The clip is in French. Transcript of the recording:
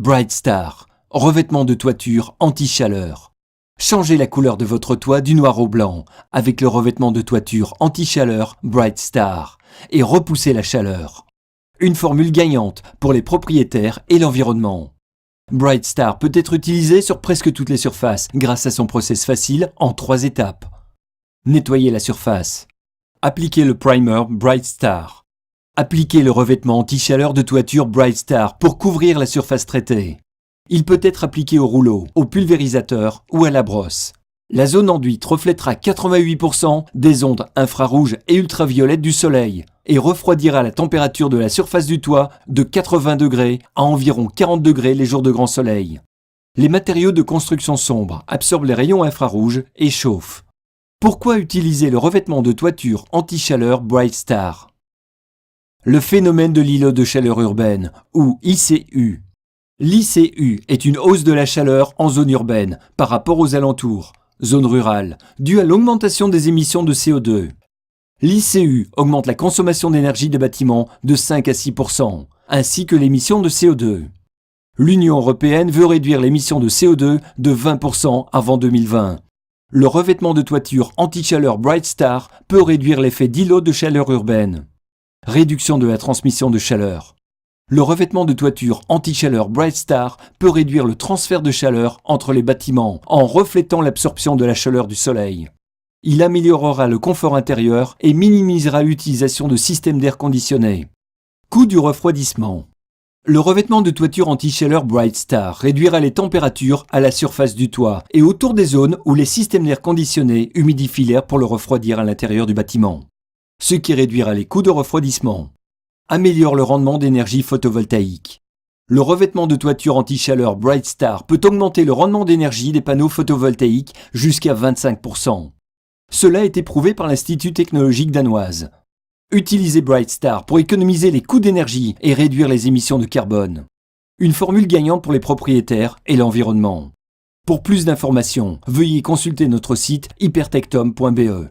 Bright Star, revêtement de toiture anti-chaleur. Changez la couleur de votre toit du noir au blanc avec le revêtement de toiture anti-chaleur Bright Star et repoussez la chaleur. Une formule gagnante pour les propriétaires et l'environnement. Bright Star peut être utilisé sur presque toutes les surfaces grâce à son process facile en 3 étapes. Nettoyez la surface. Appliquez le primer Bright Star. Appliquez le revêtement anti-chaleur de toiture Bright Star pour couvrir la surface traitée. Il peut être appliqué au rouleau, au pulvérisateur ou à la brosse. La zone enduite reflètera 88% des ondes infrarouges et ultraviolettes du soleil et refroidira la température de la surface du toit de 80 degrés à environ 40 degrés les jours de grand soleil. Les matériaux de construction sombres absorbent les rayons infrarouges et chauffent. Pourquoi utiliser le revêtement de toiture anti-chaleur Bright Star? Le phénomène de l'îlot de chaleur urbaine, ou ICU. L'ICU est une hausse de la chaleur en zone urbaine par rapport aux alentours, zone rurale, due à l'augmentation des émissions de CO2. L'ICU augmente la consommation d'énergie des bâtiments de 5 à 6%, ainsi que l'émission de CO2. L'Union européenne veut réduire l'émission de CO2 de 20% avant 2020. Le revêtement de toiture anti-chaleur Bright Star peut réduire l'effet d'îlot de chaleur urbaine. Réduction de la transmission de chaleur. Le revêtement de toiture anti-chaleur Bright Star peut réduire le transfert de chaleur entre les bâtiments en reflétant l'absorption de la chaleur du soleil. Il améliorera le confort intérieur et minimisera l'utilisation de systèmes d'air conditionné. Coût du refroidissement. Le revêtement de toiture anti-chaleur Bright Star réduira les températures à la surface du toit et autour des zones où les systèmes d'air conditionné humidifient l'air pour le refroidir à l'intérieur du bâtiment, ce qui réduira les coûts de refroidissement. Améliore le rendement d'énergie photovoltaïque. Le revêtement de toiture anti-chaleur Bright Star peut augmenter le rendement d'énergie des panneaux photovoltaïques jusqu'à 25%. Cela est éprouvé par l'Institut technologique danoise. Utilisez Bright Star pour économiser les coûts d'énergie et réduire les émissions de carbone. Une formule gagnante pour les propriétaires et l'environnement. Pour plus d'informations, veuillez consulter notre site hypertechtom.be.